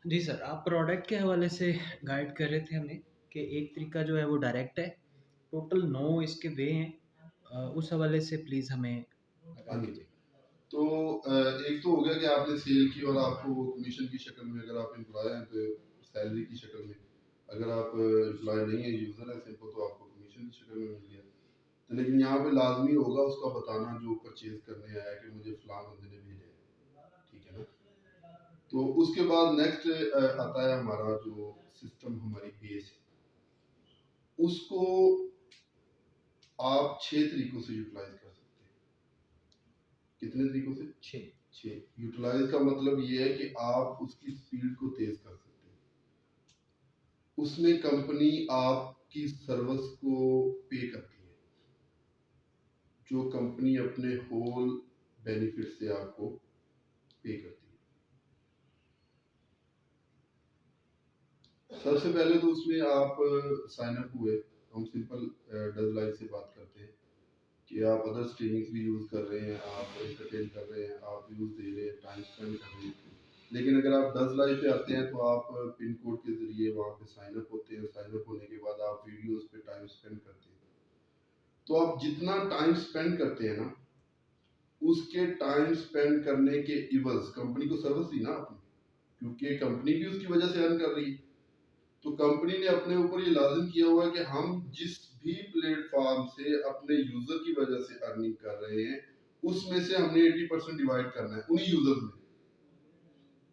जी sir, आप product के हवाले से गाइड कर रहे थे हमें कि एक तरीका जो है वो डायरेक्ट है, टोटल 9 इसके वे हैं। उस हवाले से प्लीज़ हमें हाँ आगाह जी। कीजिएगा। तो एक तो हो गया कि आपने सेल की और आपको वो कमीशन की शक्ल में, अगर आप एम्प्लॉय हैं तो सैलरी की शक्ल में, अगर आप एम्प्लॉय नहीं है, यूज़र है सिंपल, तो आपको कमीशन की शक्ल में मिल गया। तो लेकिन यहाँ पे लाज़मी होगा उसका बताना जो परचेज़ करने आया कि मुझे फलाँ बंदे ने भेजा है, ठीक है ना? तो उसके बाद नेक्स्ट आता है हमारा जो सिस्टम, हमारी बेस है, उसको आप 6 तरीकों से यूटिलाइज़ कर सकते हैं। कितने तरीकों से? 6। 6। यूटिलाइज़ का मतलब ये है कि आप उसकी स्पीड को तेज़ कर सकते हैं। उसमें कंपनी आपकी सर्विस को पे करती है, जो कंपनी अपने होल बेनिफिट से आपको पे करती है। सबसे पहले तो उसमें आप साइन अप हुए, हम सिंपल डज लाइफ से बात करते हैं कि आप अदर स्ट्रीमिंग्स भी यूज़ कर रहे हैं, आप एंटरटेन कर रहे हैं, आप व्यूज़ दे रहे हैं, टाइम स्पेंड कर रहे हैं। लेकिन अगर आप डज लाइफ पे आते हैं तो आप पिन कोड के ज़रिए वहाँ पे साइन अप होते हैं, साइन अप होने के बाद आप वीडियोज़ पे टाइम स्पेंड करते हैं। तो आप जितना टाइम स्पेंड करते हैं ना, उसके टाइम स्पेंड करने के इवज़ कंपनी को सर्विस दी ना आपने, क्योंकि कंपनी भी उसकी वजह से अर्न कर रही है। तो कंपनी ने अपने ऊपर ये लाज़िम किया हुआ है कि हम जिस भी प्लेटफ़ॉर्म से अपने यूज़र की वजह से अर्निंग कर रहे हैं, उसमें से हमने 80% डिवाइड करना है उन्हीं यूज़र्स में।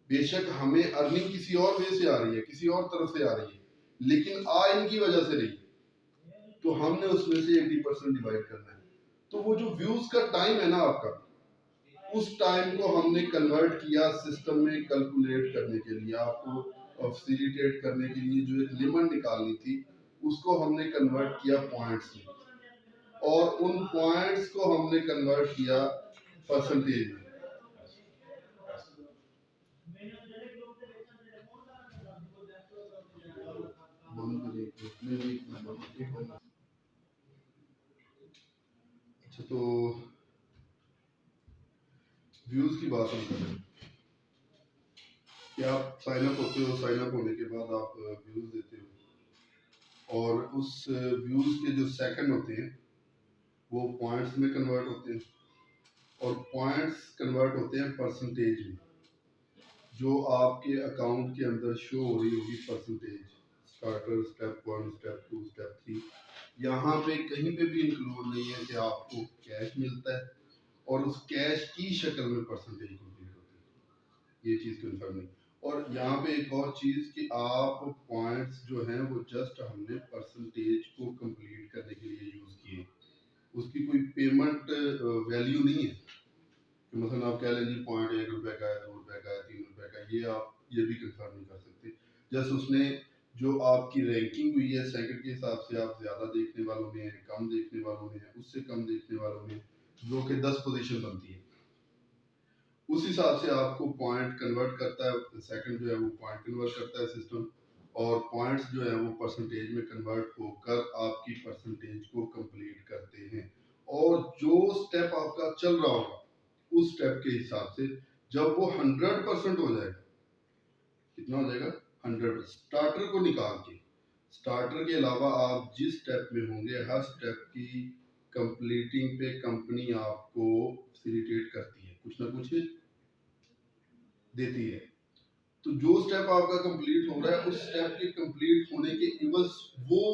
बेशक हमें अर्निंग किसी और वे से आ रही है, किसी और तरफ से आ रही है, लेकिन आ इनकी वजह से रही है। तो हमने उसमें से 80% डिवाइड करना है। तो वो जो व्यूज़ का टाइम है ना आपका, उस टाइम को हमने कन्वर्ट किया सिस्टम में कैलकुलेट करने के लिए, आपको फैसिलिटेट करने के लिए जो एक लिमिट निकालनी थी, उसको हमने कन्वर्ट किया पॉइंट्स में, और उन पॉइंट्स को हमने कन्वर्ट किया परसेंटेज में। अच्छा, तो व्यूज की बात हम करें कि आप साइन अप होते हो, साइन अप होने के बाद आप व्यूज देते हो, और उस व्यूज के जो सेकंड होते हैं वो पॉइंट्स में कन्वर्ट होते हैं, और पॉइंट्स कन्वर्ट होते हैं परसेंटेज में, जो आपके अकाउंट के अंदर शो हो रही होगी percentage, starter, step 1, step 2, step 3। यहाँ पे कहीं पे भी इंक्लूड नहीं है कि आपको कैश मिलता है और उस कैश की शक्ल में परसेंटेज कंप्लीट होती है, ये चीज़ कंफर्म नहीं। और यहाँ पे एक और चीज़ कि आप पॉइंट्स जो हैं वो जस्ट हमने परसेंटेज को कंप्लीट करने के लिए यूज़ किए, उसकी कोई पेमेंट वैल्यू नहीं है कि मतलब आप कह लीजिए पॉइंट 1 रुपए का है, 2 रुपए का है, 3 रुपए का, ये आप ये भी कंफर्म नहीं कर सकते। जस्ट उसने जो आपकी रैंकिंग हुई है सेकंड के हिसाब से, आप ज्यादा देखने वालों में है, कम देखने वालों में है, उससे कम देखने वालों में, जो कि 10 पोजीशन बनती है, उस हिसाब से आपको पॉइंट कन्वर्ट करता है, सेकंड जो है वो पॉइंट कन्वर्ट करता है सिस्टम, और पॉइंट्स जो है वो परसेंटेज में कन्वर्ट होकर आपकी परसेंटेज को कंप्लीट करते हैं। और जो स्टेप आपका चल रहा होगा उस स्टेप के हिसाब से, जब वो 100% हो जाएगा, कितना हो जाएगा 100, स्टार्टर को निकाल के, स्टार्टर के अलावा आप जिस स्टेप में होंगे हर स्टेप की कंप्लीटिंग पे कंपनी आपको फैसिलिटेट करती है, कुछ ना कुछ देती है। तो जो स्टेप आपका कंप्लीट हो रहा है, उस स्टेप के कंप्लीट होने के इवज वो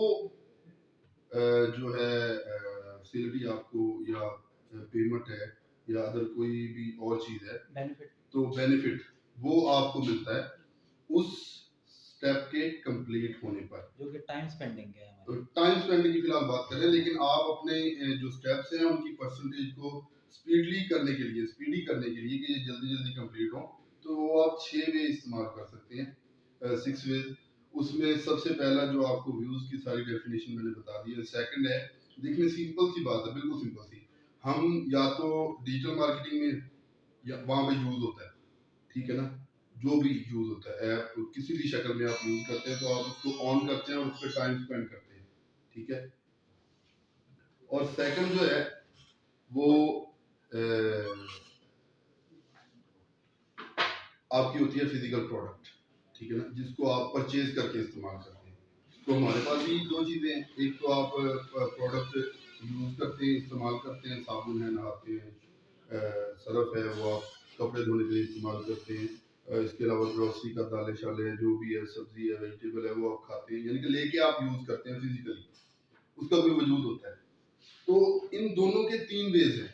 जो है फैसिलिटी आपको, या पेमेंट है, या अदर कोई भी और चीज है, बेनिफिट तो बेनिफिट वो आपको मिलता है उस स्टेप के कंप्लीट होने पर। जो कि टाइम स्पेंडिंग है तो हमारी। टाइम स्पेंडिंग की फिलहाल बात करें, लेकिन आप अपने जो स्टेप्स हैं उनकी परसेंटेज को स्पीडली करने के लिए, स्पीडी करने के लिए कि ये जल्दी जल्दी कंप्लीट हो, तो वो आप 6 वे इस्तेमाल कर सकते हैं, 6 वे। उसमें सबसे पहला जो आपको व्यूज की सारी डेफिनेशन मैंने बता दी है, सेकंड है, देखिए सिंपल सी बात है, बिल्कुल सिंपल सी, हम या तो डिजिटल मार्केटिंग में या वहां पे यूज होता है, ठीक है ना, जो भी यूज होता है ऐप किसी भी शक्ल में आप यूज करते हैं, तो आप उसको ऑन करते हैं और उस पर टाइम स्पेंड करते हैं, ठीक है। और सेकंड जो है वो अ, आपकी होती है फिजिकल प्रोडक्ट, ठीक है ना, जिसको आप परचेज करके इस्तेमाल करते हैं। तो हमारे पास भी दो चीज़ें हैं, एक तो आप प्रोडक्ट यूज़ करते हैं, इस्तेमाल करते हैं, साबुन है, नहाते हैं, सरफ है वो आप कपड़े धोने के लिए इस्तेमाल करते हैं। इसके अलावा ग्रोसरी का दालें शाले जो भी है, सब्जी है, वेजिटेबल है, वो आप खाते हैं, यानी कि लेके आप यूज़ करते हैं फिजिकली, उसका कोई वजूद होता है। तो इन दोनों के तीन वेज हैं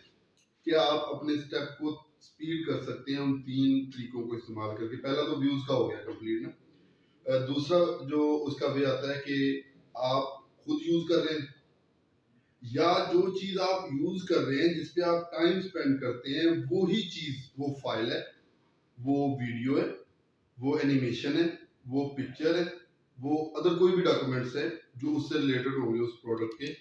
कि आप अपने स्टेप को स्पीड कर सकते हैं उन तीन तरीकों को इस्तेमाल करके। पहला तो व्यूज का हो गया कंप्लीट ना। दूसरा जो उसका वे आता है कि आप खुद यूज कर रहे हैं, या जो चीज आप यूज कर रहे हैं जिसपे आप टाइम स्पेंड करते हैं वो ही चीज, वो फाइल है, वो वीडियो है, वो एनिमेशन है, वो पिक्चर है, वो अदर कोई भी डॉक्यूमेंट्स है जो उससे रिलेटेड होंगे उस प्रोडक्ट के,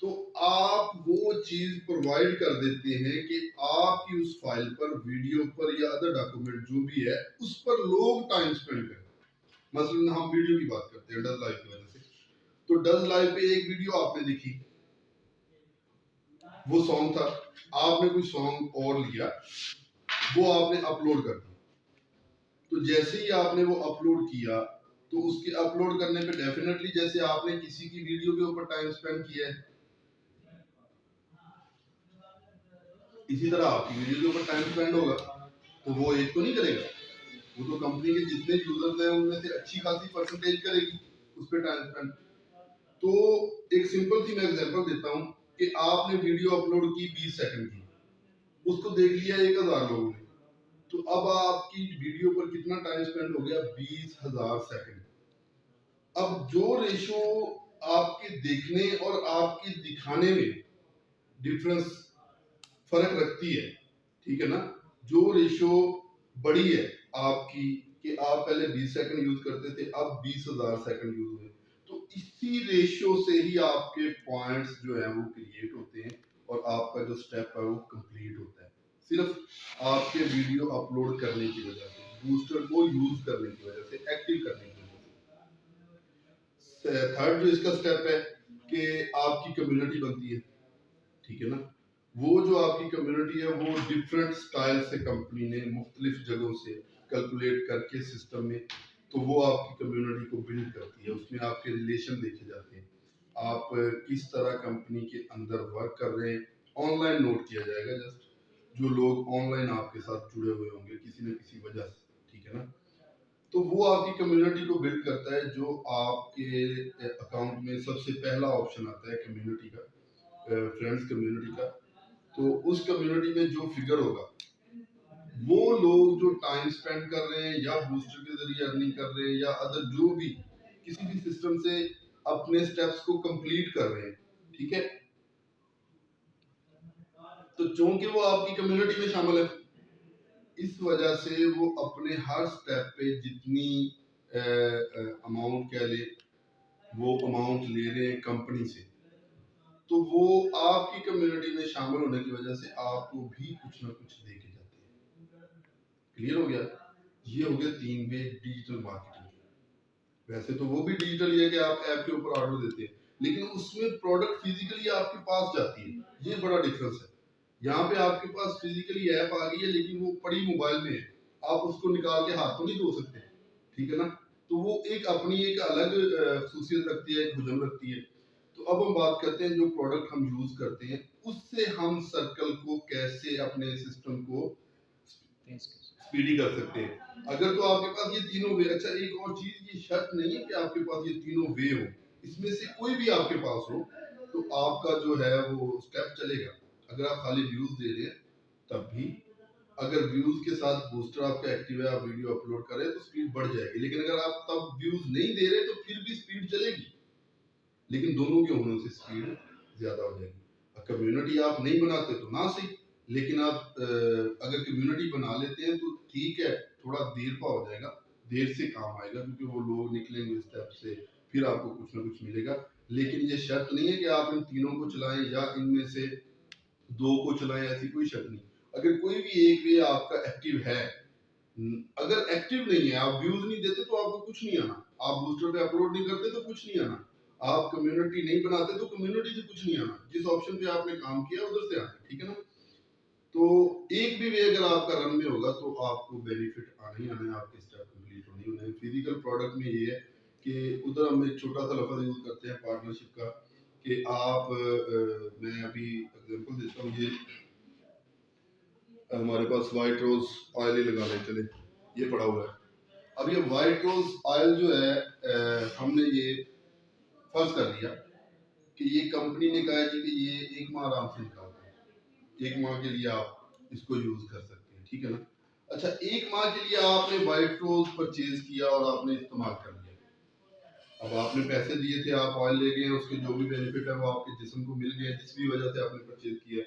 तो आप वो चीज प्रोवाइड कर देते हैं कि आपकी उस फाइल पर, वीडियो पर या अदर डॉक्यूमेंट जो भी है उस पर लोग टाइम स्पेंड करें। मसलन हम वीडियो की बात करते हैं डज लाइव की वजह से, तो डज लाइव पे एक वीडियो आपने देखी, वो सॉन्ग था, आपने कोई सॉन्ग और लिया, वो आपने अपलोड कर दिया। तो जैसे ही आपने वो अपलोड किया, तो उसके अपलोड करने पे डेफिनेटली जैसे आपने किसी की वीडियो के ऊपर टाइम स्पेंड किया है, इसी तरह आपकी वीडियो के ऊपर टाइम स्पेंड होगा। तो वो एक तो नहीं करेगा, वो तो कंपनी के जितने यूजर्स हैं उनमें से अच्छी खासी परसेंटेज करेगी उस पर टाइम स्पेंड। तो एक सिंपल सी मैं एग्जांपल देता हूँ कि आपने वीडियो अपलोड की 20 सेकंड की, उसको देख लिया 1000 लोगों ने, तो अब आपकी वीडियो पर कितना टाइम स्पेंड हो गया? 20,000 सेकंड। अब जो रेशो आपके देखने और आपके दिखाने में डिफरेंस, फर्क रखती है, ठीक है ना, जो रेशो बड़ी है आपकी, कि आप पहले 20 सेकंड यूज करते थे, अब 20,000 सेकंड यूज हुए, तो इसी रेशो से ही आपके पॉइंट्स जो है वो क्रिएट होते हैं और आपका जो स्टेप है वो कंप्लीट होता है, सिर्फ आपके वीडियो अपलोड करने की वजह से, बूस्टर को यूज करने की वजह से, एक्टिव करने की वजह से। थर्ड जो इसका स्टेप है कि आपकी कम्युनिटी बनती है, ठीक है ना, वो जो आपकी कम्युनिटी है वो डिफरेंट स्टाइल से कंपनी ने मुख्तलिफ जगहों से कैलकुलेट करके सिस्टम में, तो वो आपकी कम्युनिटी को बिल्ड करती है, उसमें आपके रिलेशन देखे जाते हैं, आप किस तरह कंपनी के अंदर वर्क कर रहे हैं, ऑनलाइन नोट किया जाएगा, जस्ट जो लोग ऑनलाइन आपके साथ जुड़े हुए होंगे किसी न किसी वजह से, ठीक है ना, तो वो आपकी कम्युनिटी को बिल्ड करता है। जो आपके अकाउंट में सबसे पहला ऑप्शन आता है कम्युनिटी का, फ्रेंड्स कम्युनिटी का, तो उस कम्युनिटी में जो फिगर होगा, वो लोग जो टाइम स्पेंड कर रहे हैं या बूस्टर के जरिए अर्निंग कर रहे हैं या अदर जो भी किसी भी सिस्टम से अपने स्टेप्स को कंप्लीट कर रहे हैं, ठीक है, तो चूंकि वो आपकी कम्युनिटी में शामिल है, इस वजह से वो अपने हर स्टेप पे जितनी अमाउंट कह ले, वो अमाउंट ले रहे हैं कंपनी से, तो वो आपकी कम्युनिटी में शामिल होने की वजह से आपको भी कुछ ना कुछ दे के जाते हैं। क्लियर हो गया? ये हो गया तीन वे डिजिटल मार्केटिंग के। वैसे तो वो भी डिजिटल ही है कि आप ऐप के ऊपर ऑर्डर देते हैं, लेकिन उसमें प्रोडक्ट फिजिकली आपके पास जाती है, ये बड़ा डिफरेंस है। यहाँ पे आपके पास फिजिकली ऐप आ गई है लेकिन वो पड़ी मोबाइल में है, आप उसको निकाल के हाथ तो नहीं धो सकते, ठीक है ना, तो वो एक अपनी एक अलग खसूसियत रखती है, एक हुजम रखती है। तो अब हम बात करते हैं जो प्रोडक्ट हम यूज करते हैं उससे हम सर्कल को कैसे, अपने सिस्टम को स्पीडी कर सकते हैं। अगर तो आपके पास ये तीनों वे, अच्छा एक और चीज, ये शर्त नहीं है कि आपके पास ये तीनों वे हो, इसमें से कोई भी आपके पास हो तो आपका जो है वो स्टेप चलेगा। अगर आप खाली व्यूज दे रहे हैं तब भी, अगर व्यूज के साथ बूस्टर आपका एक्टिव है, आप वीडियो अपलोड करें तो स्पीड बढ़ जाएगी, लेकिन अगर आप तब व्यूज नहीं दे रहे तो फिर भी स्पीड चलेगी, लेकिन दोनों के होने से स्पीड ज्यादा हो जाएगी। कम्युनिटी आप नहीं बनाते तो ना सही, लेकिन आप अगर कम्युनिटी बना लेते हैं तो ठीक है, थोड़ा देर पा हो जाएगा, देर से काम आएगा, क्योंकि वो लोग निकलेंगे स्टेप से, फिर आपको कुछ ना कुछ मिलेगा। लेकिन ये शर्त नहीं है कि आप इन तीनों को चलाएं या इनमें से दो को चलाएं, ऐसी कोई शर्त नहीं। अगर कोई भी एक वे आपका एक्टिव है, अगर एक्टिव नहीं है, आप व्यूज नहीं देते तो आपको कुछ नहीं आना, आप बूस्टर पे अपलोड नहीं करते तो कुछ नहीं आना, आप कम्युनिटी नहीं बनाते तो कम्युनिटी से कुछ नहीं आना, जिस ऑप्शन पे आपने काम किया उधर से आना, ठीक है ना। तो एक भी वे अगर आपका रन में होगा तो आपको बेनिफिट आना ही आना है, आपके स्टेप कंप्लीट होने दी उन्हें। फिजिकल प्रोडक्ट में ये है कि उधर हम एक छोटा सा लफ्ज़ यूज़ करते हैं पार्टनरशिप का, कि आप मैं अभी एग्जांपल देता हूँ। ये हमारे पास वाइट रोज ऑयल ही लगा ले चले, ये पड़ा हुआ है। अब ये वाइट रोज ऑयल जो है हमने ये फर्ज कर लिया कि ये कंपनी ने कहा है जी कि ये 1 माह आराम से निकालता है, 1 माह के लिए आप इसको यूज कर सकते हैं, ठीक है ना। अच्छा, 1 माह के लिए आपने वाइट रोज परचेज किया और आपने इस्तेमाल कर लिया। अब आपने पैसे दिए थे, आप ऑयल ले गए, उसके जो भी बेनिफिट है वो आपके जिस्म को मिल गया जिस भी वजह से आपने परचेज किया,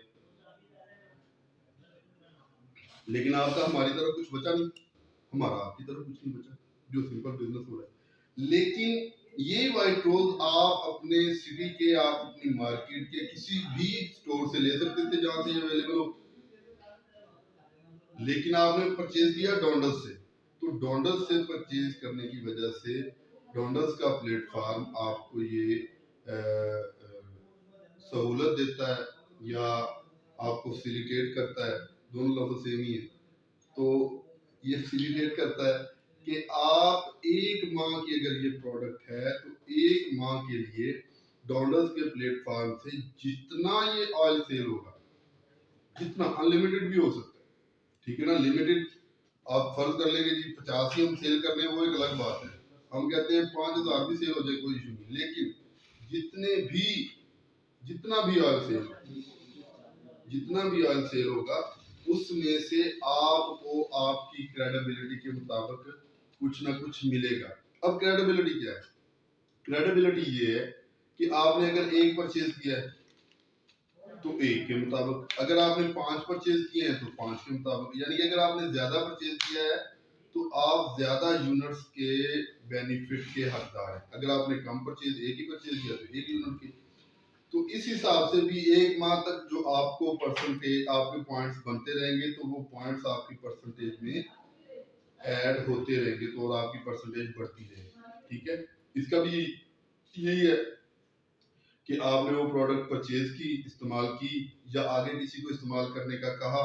लेकिन आपका हमारी तरफ कुछ बचा नहीं, हमारा आपकी तरफ कुछ नहीं बचा, जो सिंपल बिजनेस हो रहा है। लेकिन ये वाइट रोज आप अपने सिटी के, आप अपनी मार्केट के किसी भी स्टोर से ले सकते थे जहां से ये अवेलेबल हो, लेकिन आपने परचेज किया डोंडस से। तो डोंडस से परचेज करने की वजह से डोंडस का प्लेटफॉर्म आपको ये सहूलत देता है या आपको फैसिलिटेट करता है, दोनों लफ्ज सेम ही है। तो ये फैसिलिटेट करता है कि आप 1 माह की अगर ये प्रोडक्ट है तो 1 माह के लिए डोंडस के प्लेटफॉर्म से जितना ये ऑयल सेल होगा, जितना अनलिमिटेड भी हो सकता है, ठीक है ना। लिमिटेड आप फर्ज कर लेंगे जी 50 ही हम सेल कर रहे हैं, वो एक अलग बात है। हम कहते हैं 5,000 भी सेल हो जाए कोई इशू नहीं, लेकिन जितने भी जितना भी ऑयल सेल जितना भी ऑयल सेल होगा उसमें से आपको आपकी क्रेडिबिलिटी के मुताबिक कुछ ना कुछ मिलेगा। अब क्रेडिबिलिटी क्या है? क्रेडिबिलिटी ये है कि आपने अगर 1 परचेज किया है तो 1 के मुताबिक, अगर आपने 5 परचेज किए हैं तो 5 के मुताबिक, यानी कि अगर आपने ज्यादा परचेज किया है तो आप ज्यादा यूनिट्स के बेनिफिट के हकदार हैं। अगर आपने कम परचेज, 1 ही परचेज किया तो 1 यूनिट की। तो इस हिसाब से भी 1 माह तक जो आपको परसेंटेज, आपके पॉइंट्स बनते रहेंगे, तो वो पॉइंट्स आपकी परसेंटेज में ऐड होते रहेंगे, तो और आपकी परसेंटेज बढ़ती रहेगी, ठीक है। इसका भी यही है कि आपने वो प्रोडक्ट परचेज की, इस्तेमाल की, या आगे किसी को इस्तेमाल करने का कहा,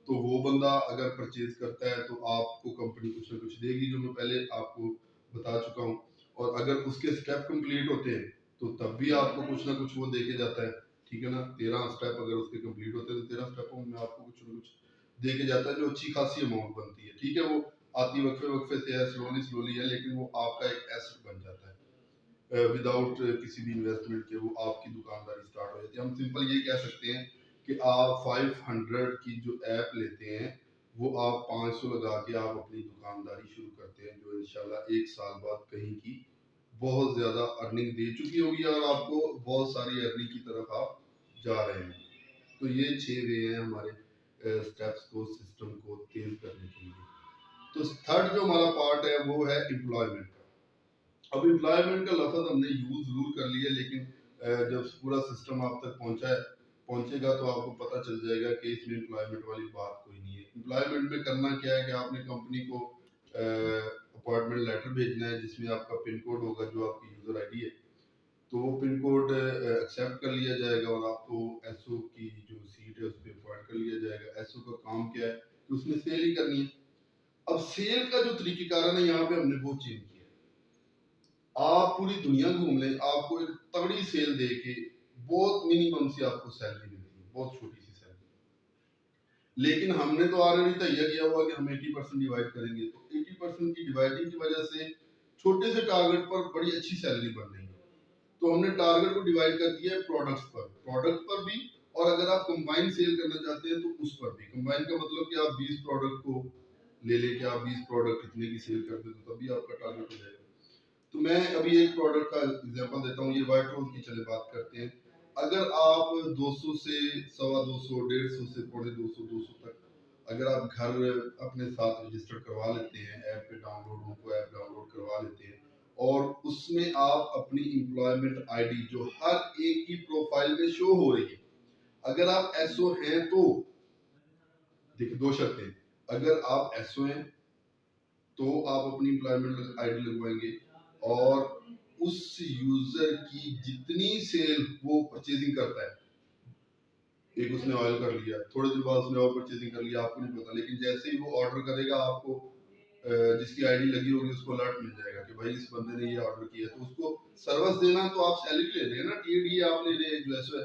तो वो बंदा अगर परचेज करता है तो आपको कंपनी कुछ ना कुछ देगी, जो मैं पहले आपको बता चुका हूँ। और अगर उसके स्टेप कंप्लीट होते हैं तो तब भी आपको कुछ ना कुछ वो देके जाता है, ठीक है ना। 13 स्टेप अगर उसके कंप्लीट होते हैं तो 13 स्टेपों में आपको कुछ ना कुछ देके जाता है, जो अच्छी खासी अमाउंट बनती है, ठीक है। वो आती वक्फे वक्फे से है, स्लोली स्लोली है, लेकिन वो आपका एक एसेट बन जाता है। विदाउट किसी भी इन्वेस्टमेंट के वो आपकी दुकानदारी स्टार्ट हो जाती है। हम सिंपल ये कह सकते हैं कि आप 500 की जो ऐप लेते हैं वो आप 500 लगा के आप अपनी दुकानदारी शुरू करते हैं, जो इंशाल्लाह 1 साल बाद कहीं की बहुत ज्यादा अर्निंग दे चुकी होगी और आपको बहुत सारी अर्निंग की तरफ आप जा रहे हैं। तो ये 6 वे हैं हमारे स्टेप्स को, सिस्टम को तेज करने के लिए। तो थर्ड जो हमारा पार्ट है वो है एम्प्लॉयमेंट। अब एम्प्लॉयमेंट का लफ्ज हमने यूज जरूर कर लिया, लेकिन जब पूरा सिस्टम आप तक पहुंचेगा तो आपको पता चल जाएगा कि इसमें एम्प्लॉयमेंट वाली बात कोई नहीं है। एम्प्लॉयमेंट में करना क्या है कि आपने कंपनी को अपॉइंटमेंट लेटर भेजना है जिसमें आपका पिन कोड होगा, जो आपकी यूजर आईडी है। तो वो पिन कोड एक्सेप्ट कर लिया जाएगा और आपको एसओ की जो सीट है उस पर अपॉइंट कर लिया जाएगा। एसओ का काम क्या है कि उसमें सेल ही करनी है। अब सेल का जो तरीकेकार है यहाँ पे हमने वो चेंज किया। आप पूरी दुनिया घूम लें, आपको एक तगड़ी सेल दे के बहुत मिनिमम सी आपको सैलरी मिलती है, बहुत छोटी सी सैलरी। लेकिन हमने तो ऑलरेडी तैयार किया हुआ कि हम 80% डिवाइड करेंगे, तो 80% की डिवाइडिंग की वजह से छोटे से टारगेट पर बड़ी अच्छी सैलरी बन रही है। तो हमने टारगेट को डिवाइड कर दिया है प्रोडक्ट पर भी, और अगर आप कंबाइन सेल करना चाहते हैं तो उस पर भी। कंबाइन का मतलब कि आप 20 प्रोडक्ट को ले लेके आप 20 प्रोडक्ट कितने की सेल करते हैं तो तभी आपका टारगेट हो जाएगा। तो मैं अभी एक प्रोडक्ट का एग्जांपल देता हूँ। ये व्हाइट रोज की चले बात करते हैं। अगर आप 200 से 250, 150 से 250, 200 तक अगर आप घर अपने साथ रजिस्टर करवा लेते हैं, ऐप पे डाउनलोड, उनको ऐप डाउनलोड करवा लेते हैं, और उसमें आप अपनी एम्प्लॉयमेंट आईडी जो हर एक की प्रोफाइल में शो हो रही है, अगर आप एसओ हैं तो देखिए 2 शर्तें। अगर आप एसओ हैं तो आप अपनी एम्प्लॉयमेंट आईडी लगवाएंगे, और उस यूजर की जितनी सेल वो परचेजिंग करता है, एक उसने ऑयल कर लिया, थोड़े दिन बाद उसने और परचेजिंग कर लिया, आपको नहीं पता, लेकिन जैसे ही वो ऑर्डर करेगा आपको जिसकी आईडी लगी होगी उसको अलर्ट मिल जाएगा कि भाई इस बंदे ने ये ऑर्डर किया है। तो उसको सर्विस देना तो आप सैलरी ले रहे हैं ना, टीएडी आप ले रहे हैं जो है,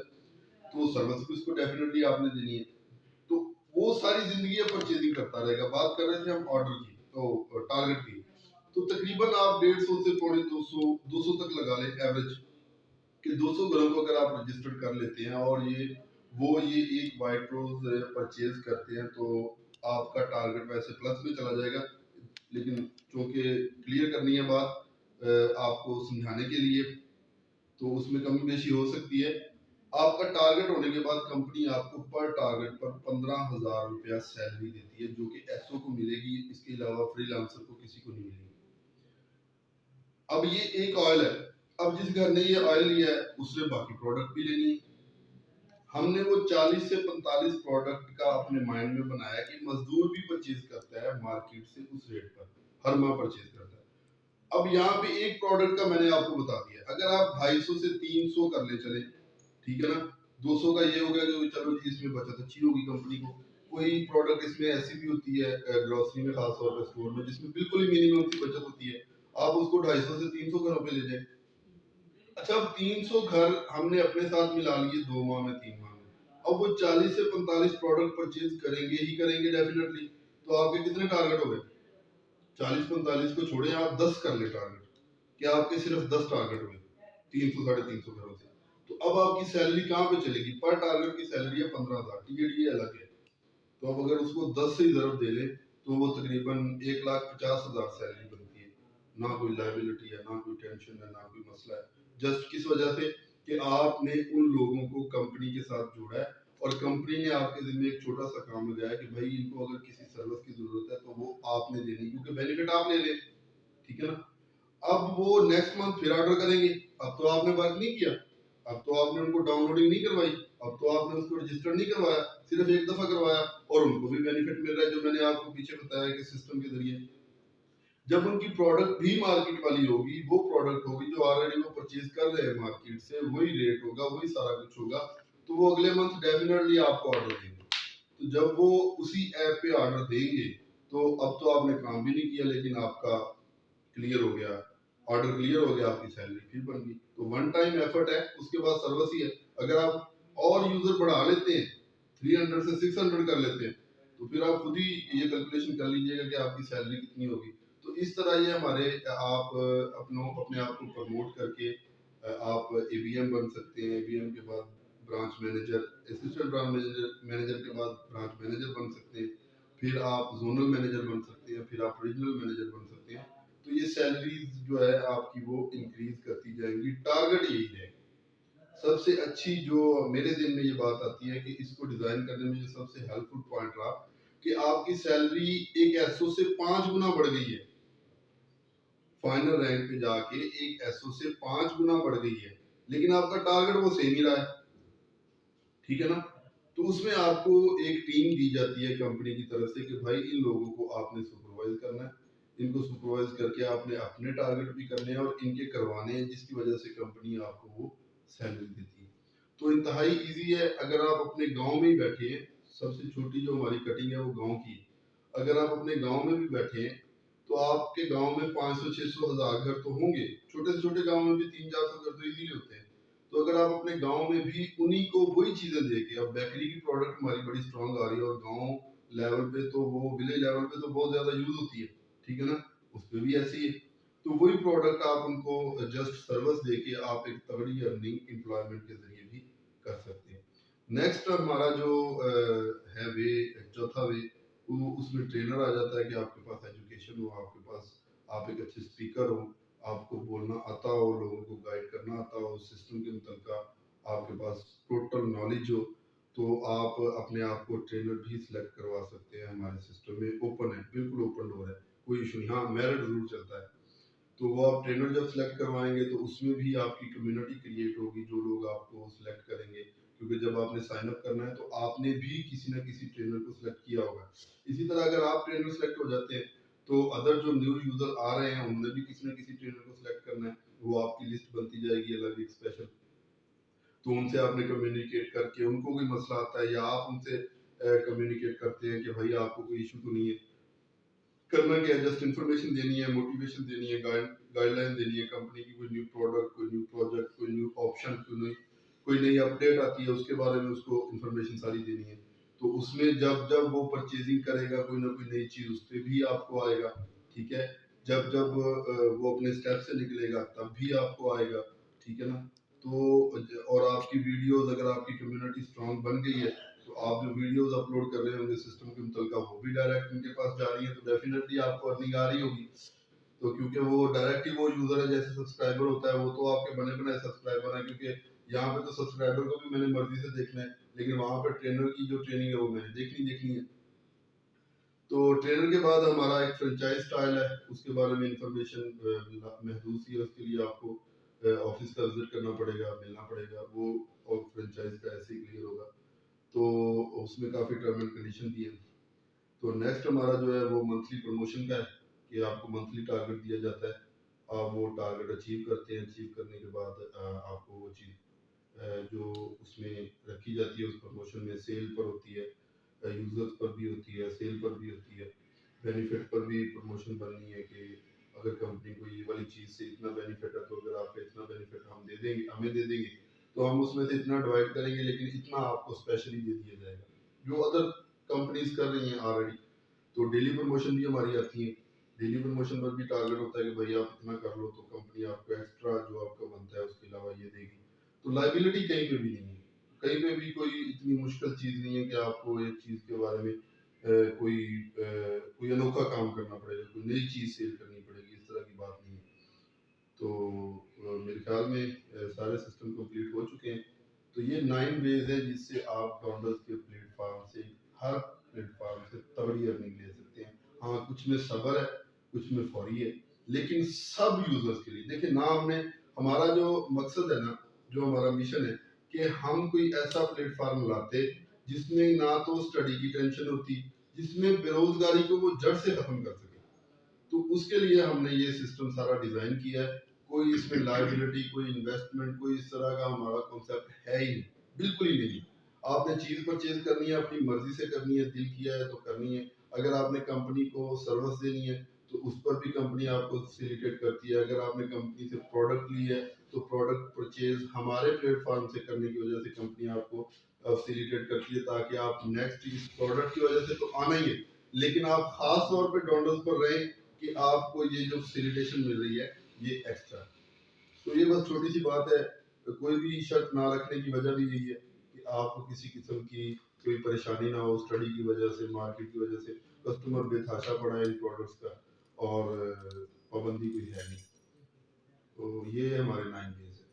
तो सर्विस भी उसको डेफिनेटली आपने देनी है। तो वो सारी जिंदगी परचेजिंग करता रहेगा। बात कर रहे थे हम ऑर्डर की, तो टारगेट की, तो तकरीबन आप 150 से पौने 200 200 तक लगा लें एवरेज, कि 200 घरों को अगर आप रजिस्टर्ड कर लेते हैं और ये एक वाइट रोज परचेज करते हैं, तो आपका टारगेट वैसे प्लस में चला जाएगा। लेकिन चूंकि क्लियर करनी है बात आपको समझाने के लिए, तो उसमें कमी बेशी हो सकती है। आपका टारगेट होने के बाद कंपनी आपको पर टारगेट पर 15,000 रुपया सैलरी देती है, जो कि एसओ को मिलेगी। इसके अलावा फ्रीलांसर को किसी को नहीं मिलेगी। अब ये एक ऑयल है। अब जिस घर ने ये ऑयल लिया है उसने बाकी प्रोडक्ट भी लेनी है। हमने वो 40 से 45 प्रोडक्ट का अपने माइंड में बनाया कि मजदूर भी परचेज करता है मार्केट से उस रेट पर, हर माह परचेज करता है। अब यहाँ पे एक प्रोडक्ट का मैंने आपको बता दिया, अगर आप 250 से 300 कर ले चले, ठीक है ना, 200 का ये हो गया कि चलो जी इसमें बचत अच्छी होगी कंपनी को। कोई प्रोडक्ट इसमें ऐसी भी होती है ग्रोसरी में, खास तौर पर स्टोर में, जिसमें बिल्कुल ही मिनिमम की बचत होती है, आप उसको 250 से 300 घरों पे ले जाए। अच्छा, अब 300 घर हमने अपने साथ मिला लिए 2 माह में, 3 माह में। अब वो 40 से 45 प्रोडक्ट परचेज करेंगे ही करेंगे डेफिनेटली। तो आपके कितने टारगेट हो गए? 40-45 को छोड़े, आप 10 कर ले टारगेट, क्या आपके सिर्फ 10 टारगेट हुए 300 350 घरों से। तो अब आपकी सैलरी कहाँ पे चलेगी? पर टारगेट की सैलरी है 15,000, टीएडी अलग है। तो अब अगर उसको 10 से ही ज़रूर दे ले, तो वो तकरीबन 1,50,000 सैलरी बनती है। ना कोई लाइबिलिटी है, ना कोई टेंशन है, ना कोई मसला है। जस्ट किस वजह से कि आपने उन लोगों को कंपनी के साथ जोड़ा है, और कंपनी ने आपके जिम्मे एक छोटा सा काम लगाया कि भाई इनको अगर किसी सर्विस की जरूरत है तो वो आपने देनी, क्योंकि बेनिफिट आप ले लें, ठीक है ना। अब वो नेक्स्ट मंथ फिर ऑर्डर करेंगे। अब तो आपने वर्क नहीं किया, अब तो आपने उनको डाउनलोडिंग नहीं करवाई, अब तो आपने उसको रजिस्टर नहीं करवाया, सिर्फ एक दफा करवाया, और उनको भी बेनिफिट मिल रहा है, जो मैंने आपको पीछे बताया कि सिस्टम के जरिए। जब उनकी प्रोडक्ट भी मार्केट वाली होगी, वो प्रोडक्ट होगी जो ऑलरेडी वो परचेज कर रहे हैं मार्केट से, वही रेट होगा, वही सारा कुछ होगा, तो वो अगले मंथ डेफिनेटली आपको ऑर्डर देंगे। तो जब वो उसी ऐप पे ऑर्डर देंगे, तो अब तो आपने काम भी नहीं किया, लेकिन आपका क्लियर हो गया, ऑर्डर क्लियर हो गया, आपकी सैलरी फिर बन गई। तो वन टाइम एफर्ट है, उसके बाद सर्विस ही है। अगर आप और यूजर बढ़ा लेते हैं, 300 से 600 कर लेते हैं, तो फिर आप खुद ही ये कैलकुलेशन कर लीजिएगा कि आपकी सैलरी कितनी होगी। तो इस तरह ये हमारे आप अपने आप को प्रमोट करके आप एबीएम बन सकते हैं। एबीएम के बाद branch manager, assistant branch manager, manager के बाद ब्रांच मैनेजर बन सकते हैं, फिर आप जोनल मैनेजर बन सकते हैं, फिर आप रीजनल मैनेजर बन सकते हैं। तो ये सैलरीज जो है आपकी वो इंक्रीज करती जाएंगी, टारगेट यही है। सबसे अच्छी जो मेरे दिन में ये बात आती है कि इसको डिजाइन करने में जो सबसे हेल्पफुल पॉइंट रहा, कि आपकी सैलरी एक एसओ से 5 गुना बढ़ गई है। फाइनल रैंक पे जाके एक एसओ से 5 गुना बढ़ गई है, लेकिन आपका टारगेट वो सेम ही रहा है, ठीक है ना। तो उसमें आपको एक टीम दी जाती है कंपनी की तरफ से कि भाई इन लोगों को आपने सुपरवाइज करना है, इनको सुपरवाइज करके आपने अपने टारगेट भी करने हैं और इनके करवाने हैं, जिसकी वजह से कंपनी आपको वो सैलरी देती है। तो इंतहाई इजी है। अगर आप अपने गांव में ही बैठे हैं, सबसे छोटी जो हमारी कटिंग है वो गांव की है। अगर आप अपने गांव में भी बैठे हैं, तो आपके गांव में 500 600 हजार घर तो होंगे, छोटे से छोटे गांव में भी 300 400 घर तो इजीली होते हैं। तो अगर आप अपने गांव में भी उन्हीं को वही चीजें देके, अब बेकरी की प्रोडक्ट हमारी बड़ी स्ट्रांग आ रही है, और गांव लेवल पे तो वो विलेज लेवल पे तो बहुत ज्यादा यूज होती है, ठीक है ना, उस पे भी ऐसी है। तो वही प्रोडक्ट आप उनको जस्ट सर्विस देके आप एक तगड़ी अर्निंग एम्प्लॉयमेंट के जरिए भी कर सकते हैं। नेक्स्ट हमारा जो है वे, चौथा वे, वो उसमें ट्रेनर आ जाता है कि आपके पास एजुकेशन हो, आपके पास आप एक अच्छे स्पीकर हो, आपको बोलना आता हो, लोगों को गाइड करना आता हो, सिस्टम के मुतलका आपके पास टोटल नॉलेज हो, तो आप अपने आप को ट्रेनर भी सिलेक्ट करवा सकते हैं। हमारे सिस्टम में ओपन है, बिल्कुल ओपन डोर है, कोई इशू नहीं। हाँ, मेरिट जरूर चलता है। तो वो आप ट्रेनर जब सिलेक्ट करवाएंगे तो उसमें भी आपकी कम्युनिटी क्रिएट होगी, जो लोग आपको सिलेक्ट करेंगे, क्योंकि जब आपने साइन अप करना है तो आपने भी किसी ना किसी ट्रेनर को सिलेक्ट किया होगा। इसी तरह अगर आप ट्रेनर सिलेक्ट हो जाते हैं, तो अदर जो न्यू यूजर आ रहे हैं उन्होंने भी किसी ना किसी ट्रेनर को सिलेक्ट करना है, वो आपकी लिस्ट बनती जाएगी अलग एक स्पेशल। तो उनसे आपने कम्युनिकेट करके, उनको कोई मसला आता है या आप उनसे कम्युनिकेट करते हैं कि भाई आपको कोई इशू तो नहीं है, करना क्या है, जस्ट इन्फॉर्मेशन देनी है, मोटिवेशन देनी है, गाइडलाइन देनी है कंपनी की, कोई न्यू प्रोडक्ट, कोई न्यू प्रोजेक्ट, कोई न्यू ऑप्शन, कोई नई अपडेट आती है उसके बारे में उसको इन्फॉर्मेशन सारी देनी है। तो उसमें जब जब वो परचेजिंग करेगा कोई ना कोई नई चीज उस पर भी आपको आएगा, ठीक है। जब जब वो अपने स्टेप से निकलेगा तब भी आपको आएगा, ठीक है ना। तो और आपकी वीडियोस, अगर आपकी कम्युनिटी स्ट्रांग बन गई है तो आप जो वीडियोस अपलोड कर रहे होंगे सिस्टम के मुतलका वो भी डायरेक्ट उनके पास जा रही है, तो डेफिनेटली आपको अर्निंग आ रही होगी। तो क्योंकि वो डायरेक्ट ही वो यूजर है, जैसे सब्सक्राइबर होता है वो तो आपके बने बनाए सब्सक्राइबर है, क्योंकि यहाँ पे तो सब्सक्राइबर को भी मैंने मर्जी से देखना है, लेकिन वहां पर ट्रेनर की जो ट्रेनिंग है वो मैंने देखनी है। तो ट्रेनर के बाद हमारा एक फ्रेंचाइज स्टाइल है, उसके बारे में इंफॉर्मेशन महदूद सी है, उसके लिए आपको ऑफिस का विजिट करना पड़ेगा, मिलना पड़ेगा वो, और फ्रेंचाइज का ऐसे ही क्लियर होगा। तो उसमें काफ़ी टर्म एंड कंडीशन भी है। तो नेक्स्ट हमारा जो है वो मंथली प्रमोशन का है, कि आपको मंथली टारगेट दिया जाता है, आप वो टारगेट अचीव करते हैं, अचीव करने के बाद आपको वो चीज़ जो उसमें रखी जाती है उस प्रमोशन में, सेल पर होती है, यूजर्स पर भी होती है, सेल पर भी होती है, बेनिफिट पर भी प्रमोशन बननी है, कि अगर कंपनी को ये वाली चीज़ से इतना बेनिफिट है तो अगर आपको इतना बेनिफिट हम दे देंगे, हमें दे देंगे, तो हम उसमें से इतना डिवाइड करेंगे, लेकिन इतना आपको स्पेशली दे दिया जाएगा जो अदर कंपनीज कर रही हैं ऑलरेडी। तो डेली प्रमोशन भी हमारी आती है, डेली प्रमोशन पर भी टारगेट होता है कि भाई आप इतना कर लो तो कंपनी आपको एक्स्ट्रा जो आपका बनता है उसके अलावा ये देगी। तो लाइबिलिटी कहीं पे भी नहीं है, कहीं पे भी कोई इतनी मुश्किल चीज़ नहीं है कि आपको एक चीज़ के बारे में कोई अनोखा काम करना पड़ेगा, कोई नई चीज़ सेल करनी पड़ेगी, इस तरह की बात नहीं है। तो मेरे ख्याल में सारे सिस्टम कंप्लीट हो चुके हैं। तो ये 9 वेज है जिससे आप डॉनर्स के प्लेटफॉर्म से, हर प्लेटफॉर्म से तगड़ी अर्निंग ले सकते हैं। हाँ, कुछ में सब्र है, कुछ में फौरी है, लेकिन सब यूजर्स के लिए देखिए ना, हमने हमारा जो मकसद है ना, जो हमारा मिशन है, कि हम कोई ऐसा प्लेटफॉर्म लाते जिसमें ना तो स्टडी की टेंशन होती, जिसमें बेरोजगारी को वो जड़ से खत्म कर सके। तो उसके लिए हमने ये सिस्टम सारा डिजाइन किया है। कोई इसमें लाइबिलिटी, कोई इन्वेस्टमेंट, कोई इस तरह का हमारा कॉन्सेप्ट है ही नहीं, बिल्कुल ही नहीं। आपने चीज परचेज करनी है, अपनी मर्जी से करनी है, दिल किया है तो करनी है। अगर आपने कंपनी को सर्विस देनी है तो उस पर भी कंपनी आपको फैसिलिटेट करती है। अगर आपने कंपनी से प्रोडक्ट ली है तो प्रोडक्ट परचेज हमारे प्लेटफॉर्म से करने की वजह से कंपनी आपको फैसिलिटेट करती है, ताकि आप नेक्स्ट इस प्रोडक्ट की वजह से तो आना ही है, लेकिन आप खास तौर पे डोनर्स पर रहें कि आपको ये जो फैसिलिटेशन मिल रही है ये एक्स्ट्रा। तो ये बस छोटी सी बात है, कोई भी शर्त ना रखने की वजह भी यही है कि आपको किसी किस्म की कोई परेशानी ना हो, स्टडी की वजह से, मार्केट की वजह से कस्टमर बेतहाशा पड़ा है इन प्रोडक्ट्स का, और पाबंदी कोई है नहीं। तो ये हमारे 9 डेज है।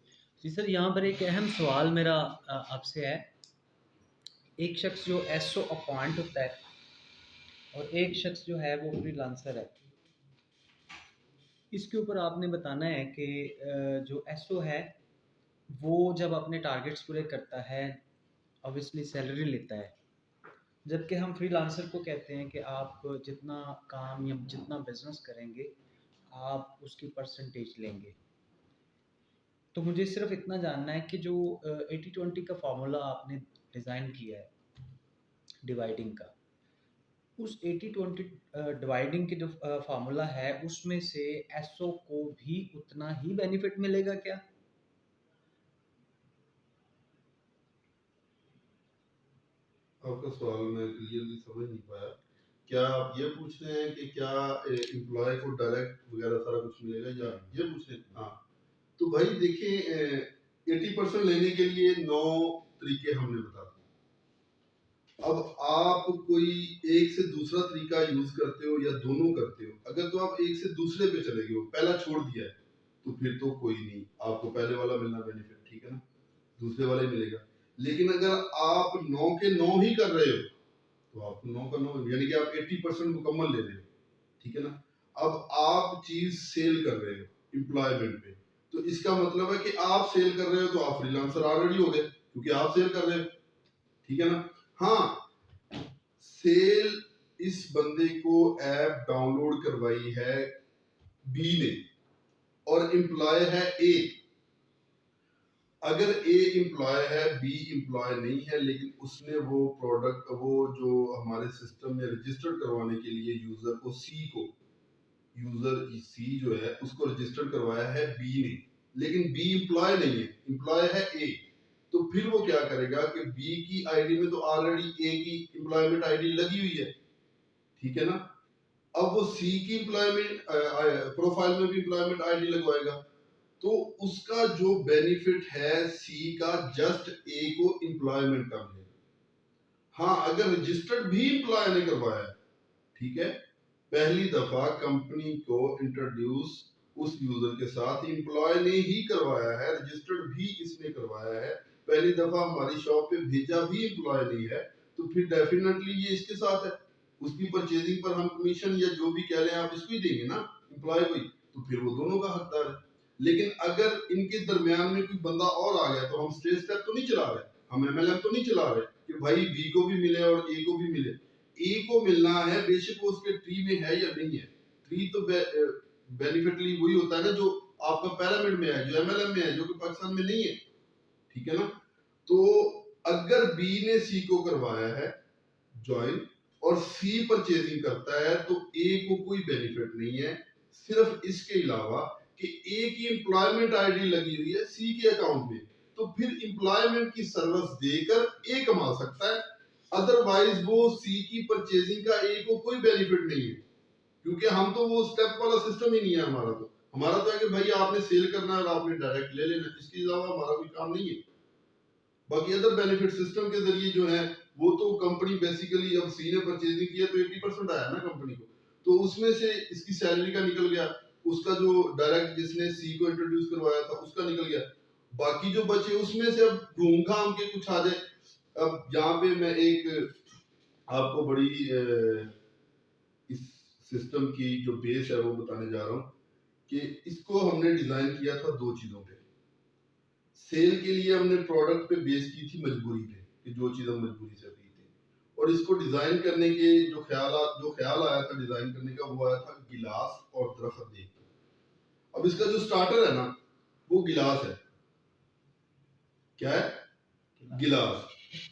जी सर, यहाँ पर एक अहम सवाल मेरा आपसे है। एक शख्स जो एसओ अपॉइंट होता है और एक शख्स जो है वो फ्रीलांसर है, इसके ऊपर आपने बताना है कि जो एसओ है वो जब अपने टारगेट्स पूरे करता है ऑब्वियसली सैलरी लेता है, जबकि हम फ्रीलांसर को कहते हैं कि आप जितना काम या जितना बिजनेस करेंगे आप उसकी परसेंटेज लेंगे। तो मुझे सिर्फ इतना जानना है कि जो 80-20 का फार्मूला आपने डिज़ाइन किया है डिवाइडिंग का, उस 80-20 डिवाइडिंग के जो फार्मूला है उसमें से एसओ को भी उतना ही बेनिफिट मिलेगा क्या? आपका सवाल मैं क्लियरली समझ नहीं पाया। क्या आप ये पूछ रहे हैं कि क्या एम्प्लॉय को डायरेक्ट वगैरह सारा कुछ मिलेगा, या ये पूछ रहे हैं? हाँ। तो भाई देखिए, 80% लेने के लिए 9 तरीके हमने बता दिए। अब आप कोई एक से दूसरा तरीका यूज करते हो या दोनों करते हो, अगर तो आप एक से दूसरे पे चले गए हो, पहला छोड़ दिया है, तो फिर तो कोई नहीं, आपको पहले वाला मिलना बेनिफिट, ठीक है ना, दूसरे वाला ही मिलेगा। लेकिन अगर आप 9 के 9 ही कर रहे हो तो आपको 9 का 9, यानी कि आप 80% मुकम्मल ले रहे हो, ठीक है ना। अब आप चीज सेल कर रहे हो एम्प्लॉयमेंट पे, तो इसका मतलब है कि आप सेल कर रहे हो तो आप फ्रीलांसर ऑलरेडी हो गए, क्योंकि आप सेल कर रहे हो, ठीक है ना। हाँ, सेल इस बंदे को ऐप डाउनलोड करवाई है बी ने, और एम्प्लॉय है ए। अगर ए एम्प्लॉय है, बी एम्प्लॉय नहीं है, लेकिन उसने वो प्रोडक्ट, वो जो हमारे सिस्टम में रजिस्टर्ड करवाने के लिए यूजर सी जो है उसको रजिस्टर्ड करवाया है बी ने, लेकिन बी एम्प्लॉय नहीं है, एम्प्लॉय है ए। तो फिर वो क्या करेगा कि बी की आईडी में तो ऑलरेडी ए की एम्प्लॉयमेंट आईडी लगी हुई है, ठीक है ना। अब वो सी की एम्प्लॉयमेंट प्रोफाइल में भी एम्प्लॉयमेंट आईडी लगवाएगा, तो उसका जो बेनिफिट है सी का जस्ट ए को एम्प्लॉयमेंट का मिलेगा। हाँ, अगर रजिस्टर्ड भी एम्प्लॉय ने करवाया, ठीक है, पहली दफा कंपनी को इंट्रोड्यूस उस यूजर के साथ एम्प्लॉय ने ही करवाया है, रजिस्टर्ड भी इसने करवाया है, पहली दफा हमारी शॉप पे भेजा भी एम्प्लॉय नहीं है, तो फिर डेफिनेटली ये इसके साथ है। उसकी परचेजिंग पर हम कमीशन या जो भी कह लें आप इसको ही देंगे ना, एम्प्लॉय को ही, तो फिर वो दोनों का हकदार है। लेकिन अगर इनके दरमियान में कोई बंदा और आ गया, तो हम स्टेज स्टेप तो नहीं चला रहे, हम एमएलएम तो नहीं चला रहे कि भाई बी को भी मिले और ए को भी मिले। ए को मिलना है, बेशक वो उसके ट्री में है या नहीं है। ट्री तो बेनिफिटली वही होता है ना जो आपका पैरामिड में है, जो एमएलएम में है, जो कि पाकिस्तान में नहीं है, ठीक है ना। तो अगर बी ने सी को करवाया है ज्वाइन और सी परचेजिंग करता है, तो ए को कोई बेनिफिट नहीं है, सिर्फ इसके अलावा कि ए की एम्प्लॉयमेंट आईडी लगी हुई है सी के अकाउंट में, तो फिर एम्प्लॉयमेंट की सर्विस देकर ए कमा सकता है। अदरवाइज वो सी की परचेजिंग का ए को कोई बेनिफिट नहीं है, क्योंकि हम तो वो स्टेप वाला सिस्टम ही नहीं है हमारा। तो हमारा तो है कि भाई आपने सेल करना है और आपने डायरेक्ट ले लेना, इसके अलावा हमारा कोई काम नहीं है। बाकी अदर बेनिफिट सिस्टम के जरिए जो है वो तो कंपनी बेसिकली, अब सी ने परचेजिंग किया तो 80% आया ना कंपनी को, तो उसमें से इसकी सैलरी का निकल गया, उसका जो डायरेक्ट जिसने सी को इंट्रोड्यूस करवाया था उसका निकल गया, बाकी जो बचे उसमें से अब घूम घाम के कुछ आ जाए। अब यहाँ पे मैं एक आपको बड़ी इस सिस्टम की जो बेस है वो बताने जा रहा हूँ कि इसको हमने डिजाइन किया था दो चीजों पे। सेल के लिए हमने प्रोडक्ट पे बेस की थी मजबूरी पे, कि जो चीज हम मजबूरी से खरीदते, और इसको डिजाइन करने के जो ख्याल आया था डिजाइन करने का, वो आया था गिलास और दरख्त देख के। अब इसका जो स्टार्टर है ना वो गिलास है। क्या है? गिलास।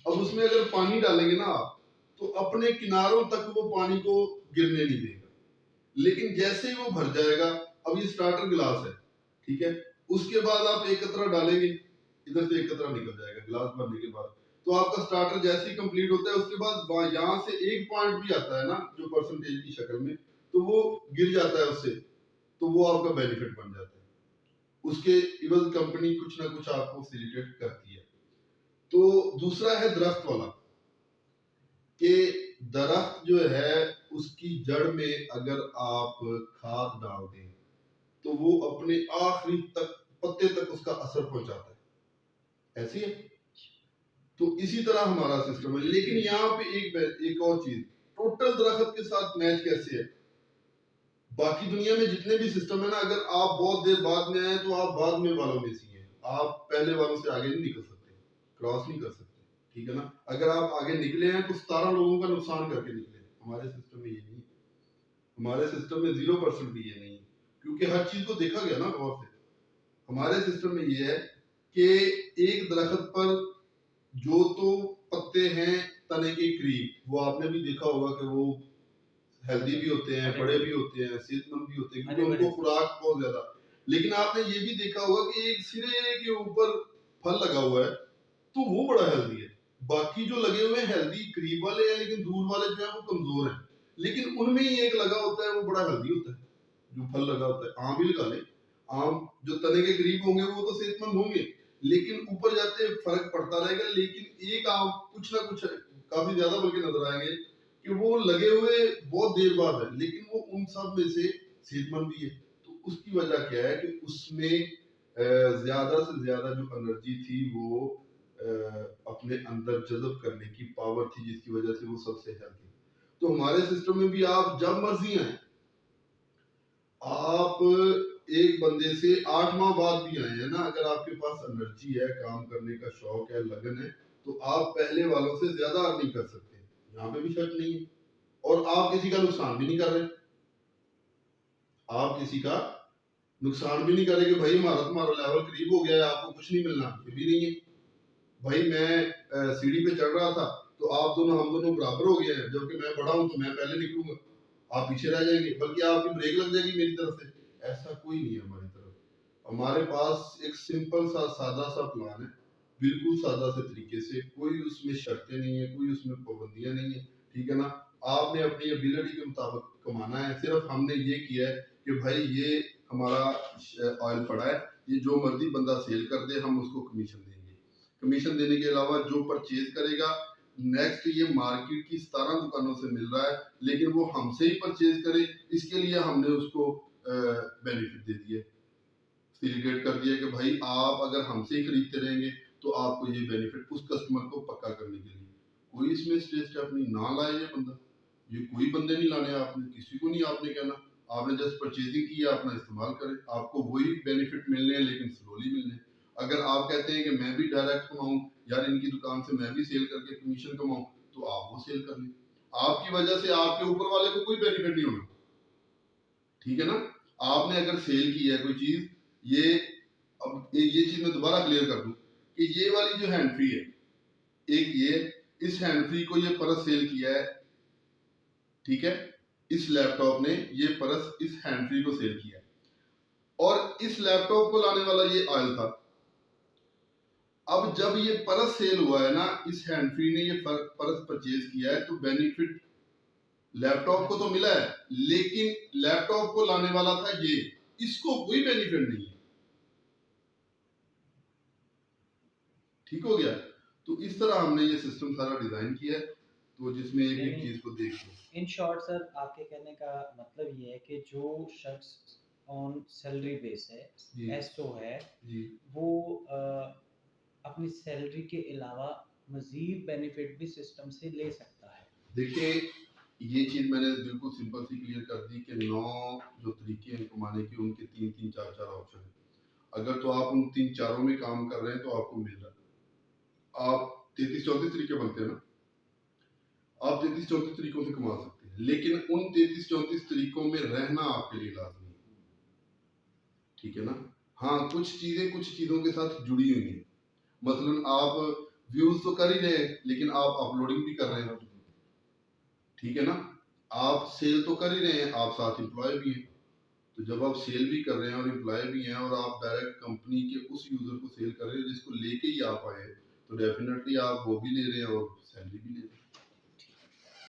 अब उसमें अगर पानी डालेंगे ना आप, तो अपने किनारों तक वो पानी को गिरने नहीं देगा, लेकिन जैसे ही वो भर जाएगा, अब ये स्टार्टर गिलास है, ठीक है, उसके बाद आप एक कतरा डालेंगे, इधर से एक कतरा निकल जाएगा गिलास भरने के बाद, तो आपका स्टार्टर जैसे ही कंप्लीट होता है उसके बाद यहाँ से एक पॉइंट भी आता है ना जो परसेंटेज की शक्ल में, तो वो गिर जाता है उससे, तो वो आपका बेनिफिट बन जाता है। उसके इवज कंपनी कुछ ना कुछ आपको फैसिलिटेट करती है। तो दूसरा है दरख्त वाला, कि दरख्त जो है उसकी जड़ में अगर आप खाद डाल दें तो वो अपने आखिरी तक पत्ते तक उसका असर पहुंचाता है, ऐसी है। तो इसी तरह हमारा सिस्टम है, लेकिन यहाँ पे एक और चीज, टोटल दरख्त के साथ मैच कैसे है। बाकी दुनिया में जितने भी सिस्टम है ना, अगर आप बहुत देर बाद में आए तो आप बाद में वालों में से हैं, आप पहले वालों से आगे नहीं निकल सकते, क्रॉस नहीं कर सकते, ठीक है ना। अगर आप आगे निकले हैं तो 17 लोगों का नुकसान करके निकले। हमारे सिस्टम में ये नहीं है, हमारे सिस्टम में 0% भी ये नहीं है, क्योंकि हर चीज को देखा गया ना गौर से। हमारे सिस्टम में ये है कि एक दरख्त पर जो तो पत्ते हैं तने के करीब, वो आपने भी देखा होगा कि वो हेल्दी भी होते हैं, बड़े भी होते हैं, सेहतमंद भी होते हैं, क्योंकि उनको खुराक बहुत ज्यादा। लेकिन आपने ये भी देखा होगा कि एक सिरे के ऊपर फल लगा हुआ है तो वो बड़ा हेल्दी है, बाकी जो लगे हुए हैं हेल्दी करीब वाले हैं, लेकिन दूर वाले जो है वो कमजोर हैं। लेकिन उनमें ही एक लगा होता है वो बड़ा हेल्दी होता है, जो फल लगा होता है। आम भी लगा ले, आम जो तने के करीब होंगे वो तो सेहतमंद होंगे, लेकिन ऊपर जाते फर्क पड़ता रहेगा। लेकिन एक आम कुछ ना कुछ काफी ज्यादा बल्कि नजर आएंगे कि वो लगे हुए बहुत देर बाद है, लेकिन वो उन सब में से सेहतमंद भी है। तो उसकी वजह क्या है कि उसमें ज्यादा से ज्यादा जो एनर्जी थी वो अपने अंदर जज्ब करने की पावर थी, जिसकी वजह से वो सबसे हेल्दी। तो हमारे सिस्टम में भी आप जब मर्जी आए, आप एक बंदे से 8 माह बाद भी आए हैं ना, अगर आपके पास एनर्जी है, काम करने का शौक है, लगन है, तो आप पहले वालों से ज्यादा अर्निंग कर सकते हैं, यहाँ पे भी शक नहीं है। और आप किसी का नुकसान भी नहीं कर रहे, आप किसी का नुकसान भी नहीं करे कि भाई तुम्हारा लेवल करीब हो गया है, आपको कुछ नहीं मिलना, ये भी नहीं है। भाई मैं सीढ़ी पे चढ़ रहा था तो आप दोनों हम दोनों बराबर हो गए हैं, जबकि मैं बड़ा हूं तो मैं पहले निकलूंगा, आप पीछे रह जाएंगे, बल्कि आपकी ब्रेक लग जाएगी मेरी तरफ से। ऐसा कोई नहीं है हमारी तरफ। हमारे पास एक सिंपल सा सादा सा प्लान है, बिल्कुल सादा से तरीके से, कोई उसमें शर्तें नहीं है, कोई उसमें पाबंदियां नहीं है। ठीक है ना, आपने अपनी एबिलिटी के मुताबिक कमाना है। सिर्फ हमने ये किया है कि भाई ये हमारा ऑयल पड़ा है, ये जो मर्जी बंदा सेल कर दे, हम उसको कमीशन देंगे। कमीशन देने के अलावा जो परचेज करेगा, नेक्स्ट ये मार्केट की 17 दुकानों से मिल रहा है, लेकिन वो हमसे ही परचेज करे, इसके लिए हमने उसको बेनिफिट दे दिए, फैसिलिटेट कर दिया कि भाई आप अगर हमसे ही खरीदते रहेंगे तो आपको ये बेनिफिट, उस कस्टमर को पक्का करने के लिए। कोई इसमें स्टेप नहीं ना लाए ये बंदा, ये कोई बंदे नहीं लाने, आपने किसी को नहीं आपने कहना, आपने जस्ट परचेजिंग की है, अपना इस्तेमाल करें, आपको वही बेनिफिट मिलने हैं लेकिन स्लोली मिलने हैं। अगर आप कहते हैं कि मैं भी डायरेक्ट कमाऊं, यार इनकी दुकान से मैं भी सेल करके कमीशन कमाऊं, तो आप वो सेल कर लें, आपकी वजह से आपके ऊपर वाले को कोई बेनिफिट नहीं होना। ठीक है ना, आपने अगर सेल की है कोई चीज, ये अब ये चीज मैं दोबारा क्लियर कर दूं कि ये वाली जो हैंड फ्री है, एक ये, इस हैंड फ्री को ये परस सेल किया है, ठीक है, इस लैपटॉप ने ये परस इस हैंड फ्री को सेल किया, और इस लैपटॉप को लाने वाला ये ऑयल था। अब जब ये परस सेल हुआ है ना, इस हैंड फ्री ने ये परस परचेज किया है, तो बेनिफिट लैपटॉप को तो मिला है, लेकिन लैपटॉप को लाने वाला था ये, इसको कोई बेनिफिट नहीं है। ठीक हो गया, तो इस तरह हमने ये सिस्टम सारा डिजाइन किया है, तो जिसमें एक एक चीज को देख लो। इन शॉर्ट सर, आपके कहने का मतलब ये है कि जो शख्स ऑन सैलरी बेस है, जी एसओ है, जी वो अपनी सैलरी के अलावा मजीद बेनिफिट भी सिस्टम से ले सकता है। देखिए, ये चीज मैंने बिल्कुल सिंपल सी क्लियर कर दी कि 9 जो तरीके हैं कमाने के, उनके 3-3 4-4 ऑप्शन है। अगर तो आप उन 3 चारों में काम कर रहे हैं तो आपको मिल रहा है। आप 33-34 तरीके बनते हैं ना, आप 33-34 तरीकों से कमा सकते हैं, लेकिन उन 33-34 तरीकों में रहना आपके लिए लाजमी है। ठीक है ना, हाँ कुछ चीजें कुछ चीजों के साथ जुड़ी हुई हैं, मसलन आप व्यूज तो कर ही रहे हैं लेकिन आप अपलोडिंग भी कर रहे हैं। ठीक है ना, आप सेल तो कर ही रहे हैं, आप साथ एम्प्लॉय भी हैं, तो जब आप सेल भी कर रहे हैं और एम्प्लॉय भी हैं और आप डायरेक्ट कंपनी के उस यूजर को सेल कर रहे हैं जिसको लेके ही आप आए हैं, तो डेफिनेटली आप वो भी ले रहे हैं और सैलरी भी ले रहे हैं।